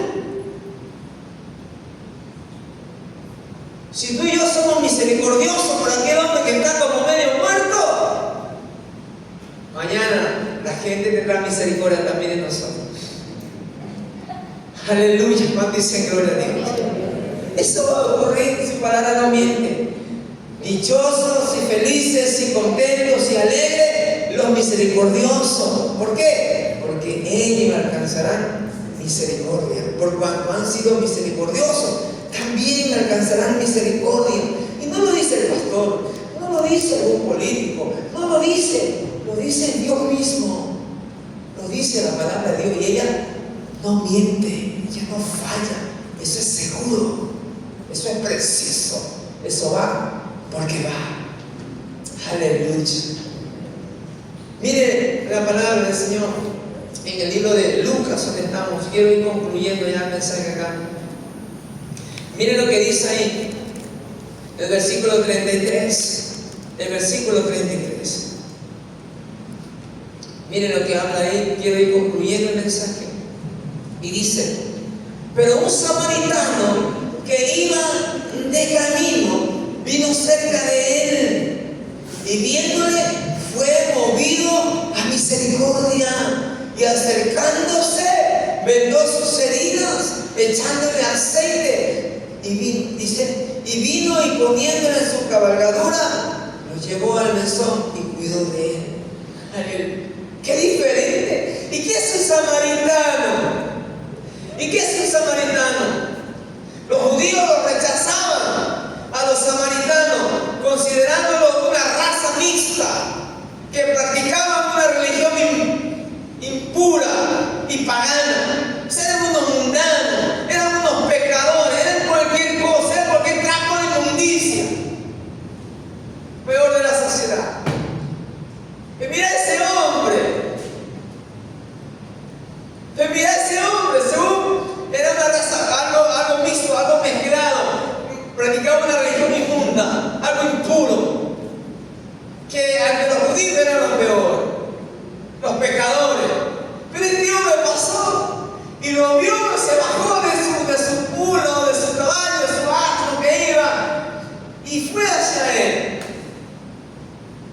Si tú y yo somos misericordiosos por aquel hombre que está como medio muerto, mañana la gente tendrá misericordia también de nosotros. Aleluya, ¿cuánto dicen gloria a Dios? Eso va a ocurrir, su palabra no miente. Dichosos y felices y contentos y alegres los misericordiosos. ¿Por qué? Porque ellos alcanzarán misericordia. Por cuanto han sido misericordiosos, también alcanzarán misericordia. Y no lo dice el pastor, no lo dice algún político, no lo dice Dios mismo. Lo dice la palabra de Dios y ella no miente, ella no falla. Eso es seguro, eso es preciso, eso va porque va. Aleluya. Mire la palabra del Señor en el libro de Lucas, donde estamos. Quiero ir concluyendo ya el mensaje acá. Mire lo que dice ahí, el versículo 33. El versículo 33. Mire lo que habla ahí. Quiero ir concluyendo el mensaje. Y dice: pero un samaritano que iba de camino vino cerca de él, y viéndole fue movido a misericordia, y acercándose vendó sus heridas, echándole aceite, y vino y poniéndole en su cabalgadura, lo llevó al mesón y cuidó de él. ¡Qué diferente! ¿Y qué es un samaritano? ¿Y qué es un samaritano? Los judíos lo rechazaban a los samaritanos, considerándolo una raza mixta, que practicaban una religión impura y pagana. Eran unos mundanos, eran unos pecadores, eran cualquier cosa, eran cualquier trapo de inmundicia, peor de la sociedad. Y mira ese hombre, según era una raza, algo mixto, algo mezclado, practicaba una religión inmunda, algo impuro, que ante los judíos eran los peores, los pecadores. Pero este hombre pasó y lo vio, se bajó de su mulo, de su caballo, de su asno que iba, y fue hacia él.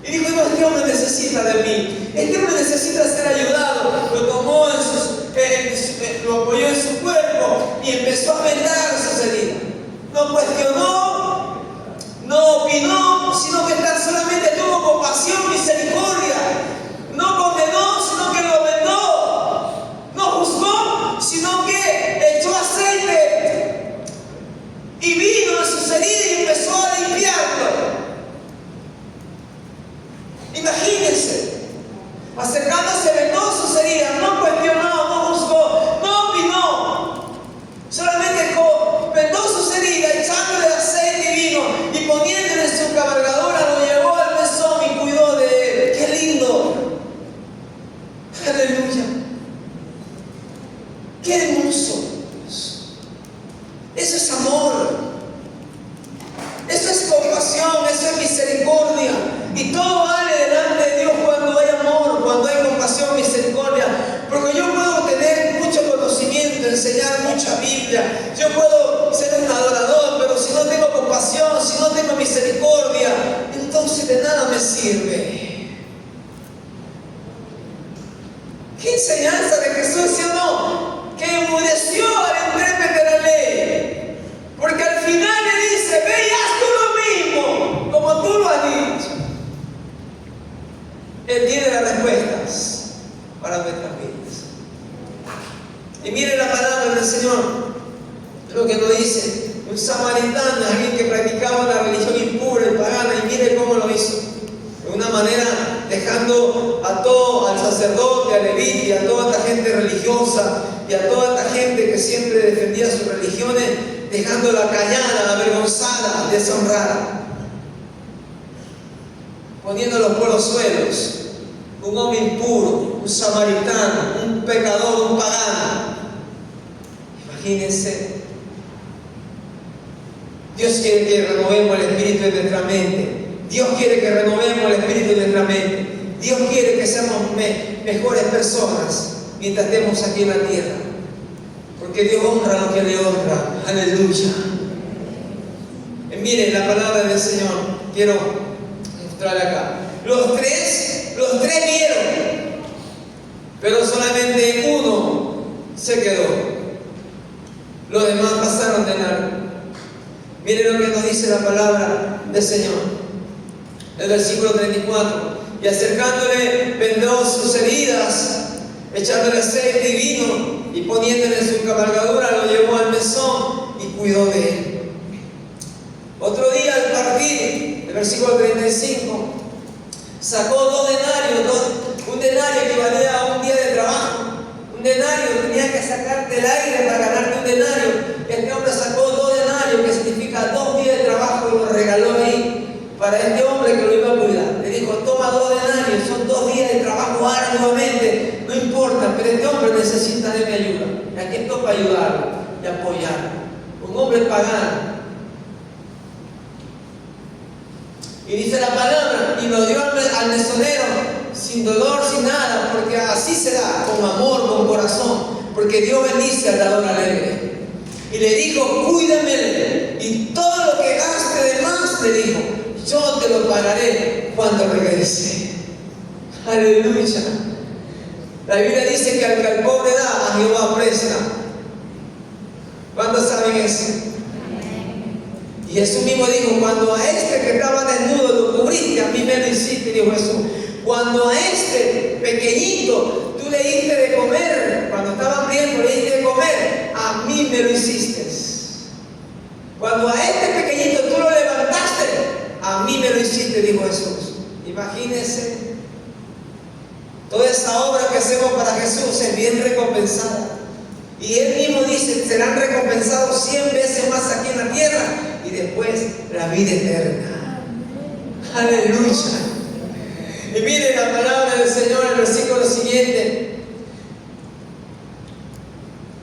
Y dijo: no, este hombre necesita de mí, este hombre necesita ser ayudado. Lo tomó lo apoyó en su cuerpo y empezó a vendar sus heridas. No cuestionó, no opinó, sino que tan solamente tuvo compasión, misericordia. No condenó, sino que lo vendó. No juzgó, sino que echó aceite y vino en sus heridas y empezó a limpiarlo. Imagínense, acercándose, vendó sus heridas, no cuestionó, no juzgó, no opinó, solamente vendó sus heridas, echándole aceite y vino, y poniéndole en su cabalgadura, lo llevó al mesón y cuidó de él. ¡Qué lindo! ¡Aleluya! ¡Qué hermoso! Eso es amor, eso es compasión, eso es misericordia. Y todo vale delante de Dios cuando hay amor, cuando hay compasión, misericordia. Porque yo puedo tener mucho conocimiento, enseñar mucha Biblia, yo puedo ser un adorador, pero si no tengo compasión, si no tengo misericordia, entonces de nada me sirve. ¿Qué enseñanza de Jesús, sí o no? Que enmudeció al intérprete de la ley. Porque al final le dice: ve y haz tú lo mismo, como tú lo has dicho. Él tiene las respuestas para nuestras vidas. Y mire la palabra del Señor, lo que nos dice: un samaritano, alguien que practicaba una religión impura y pagana, y mire cómo lo hizo. De una manera, dejando a todo, al sacerdote, al levita y a toda esta gente religiosa y a toda esta gente que siempre defendía sus religiones, dejándola callada, avergonzada, deshonrada, poniéndolos por los suelos. un hombre impuro, un samaritano, un pecador, un pagano. Imagínense. Dios quiere que renovemos el espíritu de nuestra mente. Dios quiere que renovemos el espíritu de nuestra mente. Dios quiere que seamos mejores personas mientras estemos aquí en la tierra. Porque Dios honra a los que le honra. Aleluya. Miren la palabra del Señor. Quiero mostrarle acá. Los tres vieron, pero solamente uno se quedó. Los demás pasaron de largo. Miren lo que nos dice la palabra del Señor. El versículo 34. Y acercándole vendó sus heridas, echándole aceite y vino, y poniéndole en su cabalgadura, lo llevó al mesón y cuidó de él. Otro día al partir, el versículo 35, sacó 2 denarios, un denario equivalía a un día de trabajo. Un denario, tenía que sacarte el aire para ganarte un denario. Este hombre sacó 2 denarios, que significa 2 días de trabajo, y lo regaló ahí para este hombre que lo iba a cuidar. Le dijo: toma 2 denarios, son 2 días de trabajo arduamente, no importa, pero este hombre necesita de mi ayuda. Y aquí estoy para ayudarlo y apoyarlo. Un hombre pagano. Y dice la palabra, y lo dio al mesonero sin dolor, sin nada, porque así se da, con amor, con corazón, porque Dios bendice al dador alegre. Y le dijo: cuídame, y todo lo que gaste de más, le dijo, yo te lo pagaré cuando regrese. Aleluya. La Biblia dice que al que al pobre da, a Jehová presta. ¿Cuántos saben eso? Y Jesús mismo dijo: cuando a este que estaba desnudo lo cubriste, a mí me lo hiciste, dijo Jesús. Cuando a este pequeñito tú le diste de comer, cuando estaba hambriento le diste de comer, a mí me lo hiciste. Cuando a este pequeñito tú lo levantaste, a mí me lo hiciste, dijo Jesús. Imagínense, toda esa obra que hacemos para Jesús es bien recompensada. Y Él mismo dice: serán recompensados 100 veces más aquí en la tierra, y después la vida eterna. Aleluya. Y miren la palabra del Señor, el versículo siguiente.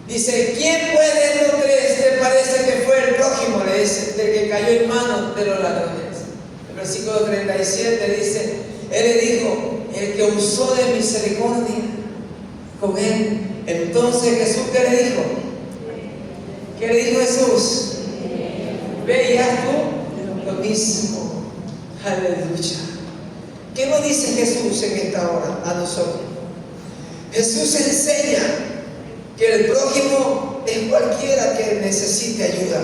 Dice: ¿quién pues de los 3 te parece que fue el prójimo? Le dice, del que cayó en manos de los ladrones. El versículo 37 dice: Él le dijo: el que usó de misericordia con él. Entonces Jesús, ¿qué le dijo? ¿Qué le dijo Jesús? Ve y haz tú lo mismo. Aleluya. ¿Qué nos dice Jesús en esta hora a nosotros? Jesús enseña que el prójimo es cualquiera que necesite ayuda,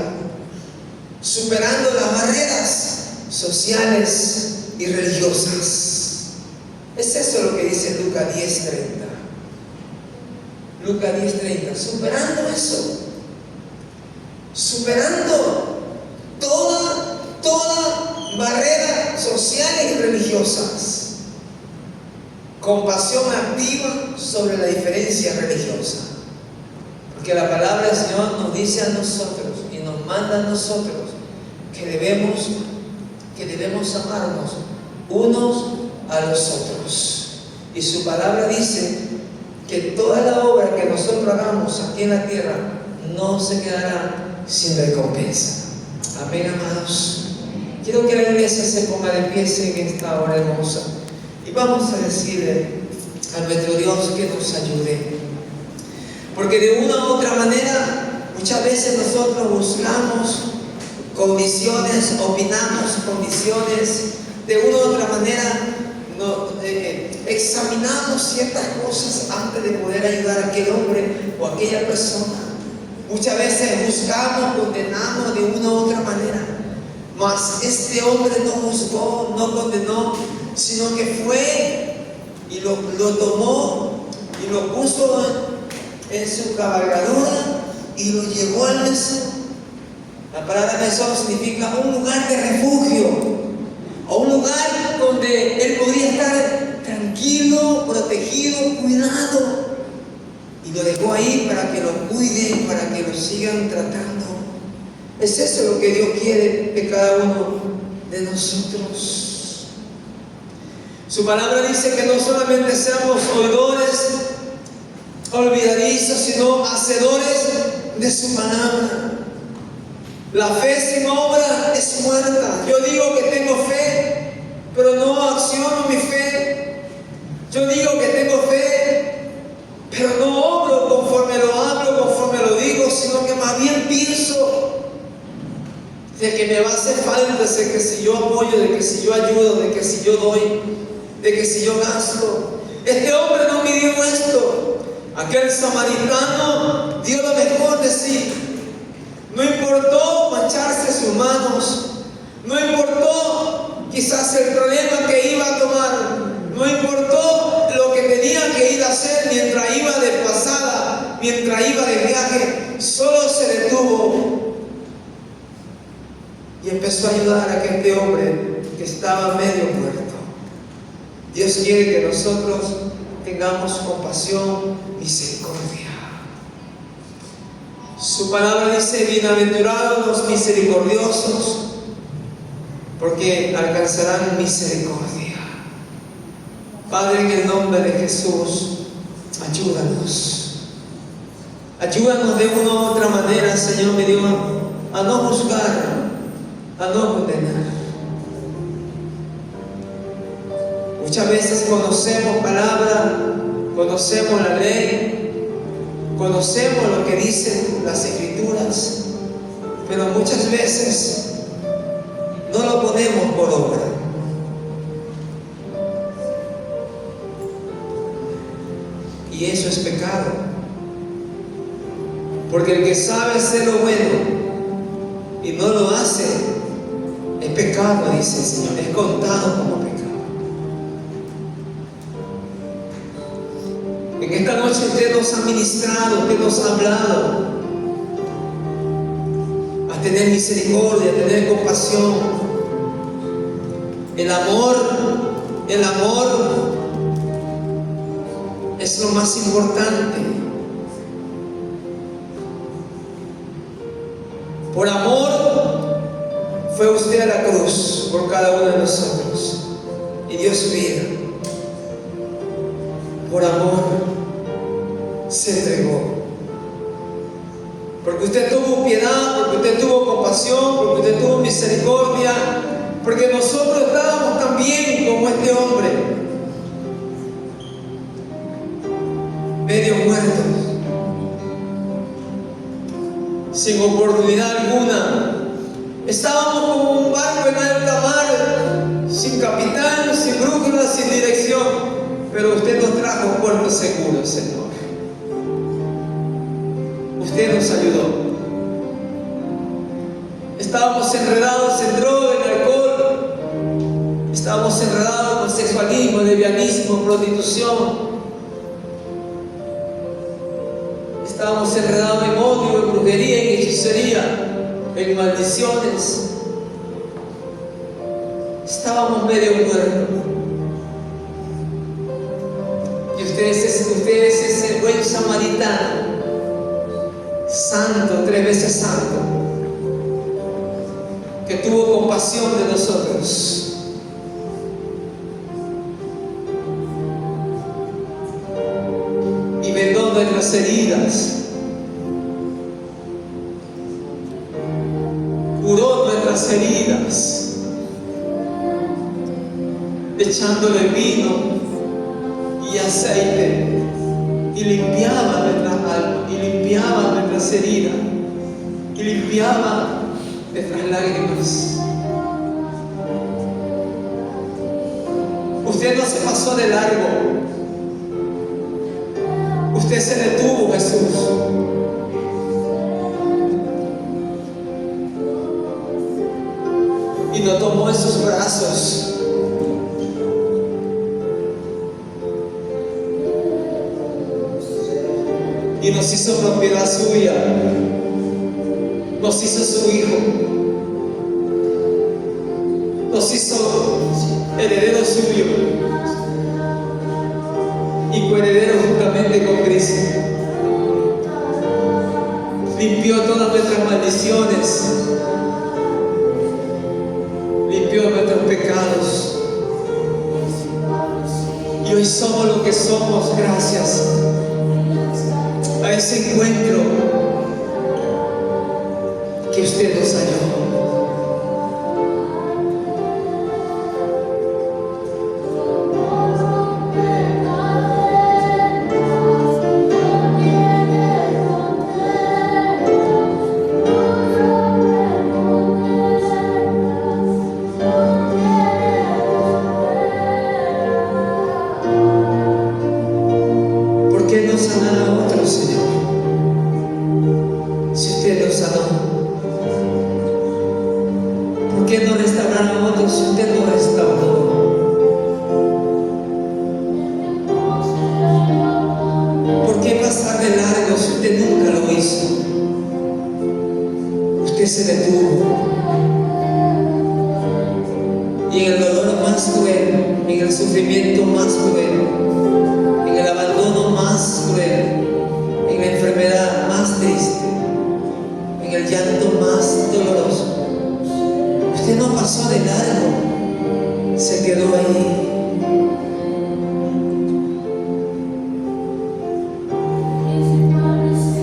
superando las barreras sociales y religiosas. Es eso lo que dice Lucas 10:30. Lucas 10:30, superando eso, superando toda barrera sociales y religiosas, compasión activa sobre la diferencia religiosa, porque la palabra del Señor nos dice a nosotros y nos manda a nosotros que debemos amarnos unos a los otros, y su palabra dice que toda la obra que nosotros hagamos aquí en la tierra no se quedará sin recompensa. Amén, amados. Quiero que la iglesia se ponga de pie en esta hora hermosa y vamos a decirle a nuestro Dios que nos ayude, porque de una u otra manera muchas veces nosotros buscamos condiciones, opinamos condiciones, de una u otra manera examinamos ciertas cosas antes de poder ayudar a aquel hombre o a aquella persona. Muchas veces buscamos, condenamos de una u otra manera, mas este hombre no juzgó, no condenó, sino que fue y lo tomó y lo puso en su cabalgadura y lo llevó al mesón. La palabra mesón significa un lugar de refugio, o un lugar donde él podía estar tranquilo, protegido, cuidado, y lo dejó ahí para que lo cuiden, para que lo sigan tratando. Es eso lo que Dios quiere de cada uno de nosotros. Su palabra dice que no solamente seamos oidores olvidadizos, sino hacedores de su palabra. La fe sin obra es muerta. Yo digo que tengo fe, pero no acciono mi fe. Yo digo que tengo fe, pero no obro conforme lo hablo, conforme lo digo, sino que más bien pienso de que me va a hacer falta, de que si yo apoyo, de que si yo ayudo, de que si yo doy, de que si yo gasto. Este hombre no midió esto. Aquel samaritano dio lo mejor de sí. No importó mancharse sus manos, no importó quizás el problema que iba a tomar, no importó lo que tenía que ir a hacer mientras iba de pasada, mientras iba de viaje, solo se detuvo y empezó a ayudar a aquel hombre que estaba medio muerto. Dios quiere que nosotros tengamos compasión, misericordia. Su palabra dice: bienaventurados los misericordiosos, porque alcanzarán misericordia. Padre, en el nombre de Jesús, ayúdanos. Ayúdanos de una u otra manera, Señor mi Dios, a no juzgar, a no condenar. Muchas veces conocemos palabra, conocemos la ley, conocemos lo que dicen las Escrituras, pero muchas veces no lo ponemos por obra. Y eso es pecado. Porque el que sabe hacer lo bueno y no lo hace, es pecado, dice el Señor, es contado como pecado. En esta noche usted nos ha ministrado, usted nos ha hablado a tener misericordia, a tener compasión. El amor es lo más importante. Por amor fue usted a la cruz por cada uno de nosotros. Y Dios mío, por amor se entregó. Porque usted tuvo piedad, porque usted tuvo compasión, porque usted tuvo misericordia, porque nosotros estábamos también como este hombre, medio muertos, sin oportunidad alguna. Estábamos como un barco en alta mar, sin capitán, sin brújula, sin dirección. Pero usted nos trajo a un puerto seguro, Señor. Usted nos ayudó. Estábamos enredados en droga, en alcohol. Estábamos enredados en sexualismo, lesbianismo, prostitución. Estábamos enredados en odio, en brujería, en hechicería, en maldiciones. Estábamos medio muertos. Y usted es ese buen samaritano, santo, 3 veces santo, que tuvo compasión de nosotros. Y vendó nuestras heridas, curó nuestras heridas, echándole vino y aceite, y limpiaba nuestras almas, y limpiaba nuestras heridas, y limpiaba nuestras lágrimas. Usted no se pasó de largo, usted se detuvo, Jesús. Y nos tomó en sus brazos. Y nos hizo propiedad suya, nos hizo su hijo, nos hizo heredero suyo y coheredero juntamente con Cristo. Limpió todas nuestras maldiciones, limpió nuestros pecados. hoy somos lo que somos gracias a ese encuentro que usted nos halló. ¿Por qué no sanar a otros, Señor? Si usted nos sanó. ¿Por qué no restaurar a otros si usted no restauró? ¿Por qué pasar de largo si usted nunca lo hizo? Usted se detuvo. Y en el dolor más cruel, en el sufrimiento más cruel, en el abandono más cruel, en la enfermedad más triste, en el llanto más doloroso, usted no pasó de largo, se quedó ahí.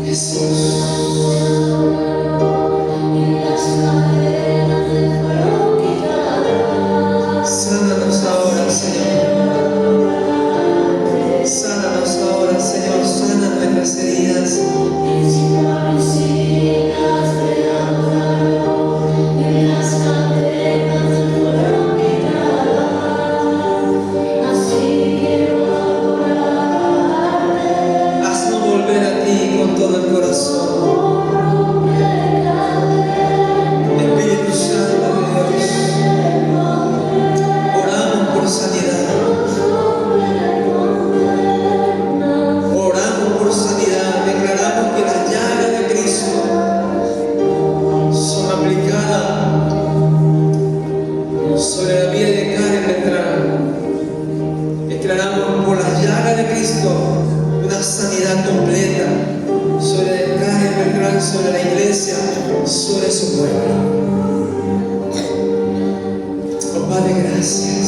Jesús, sánanos ahora, Señor. Sánanos ahora, Señor. Sana nuestras heridas. Haznos volver a ti con todo el corazón. Espíritu Santo de Dios, oramos por sanidad. Oramos por sanidad. Declaramos que las llagas de Cristo son aplicadas sobre la vida de Karen Beltrán. Declaramos por las llagas de Cristo una sanidad completa sobre Karen Beltrán, sobre la iglesia, sobre su pueblo. Oh Padre, gracias.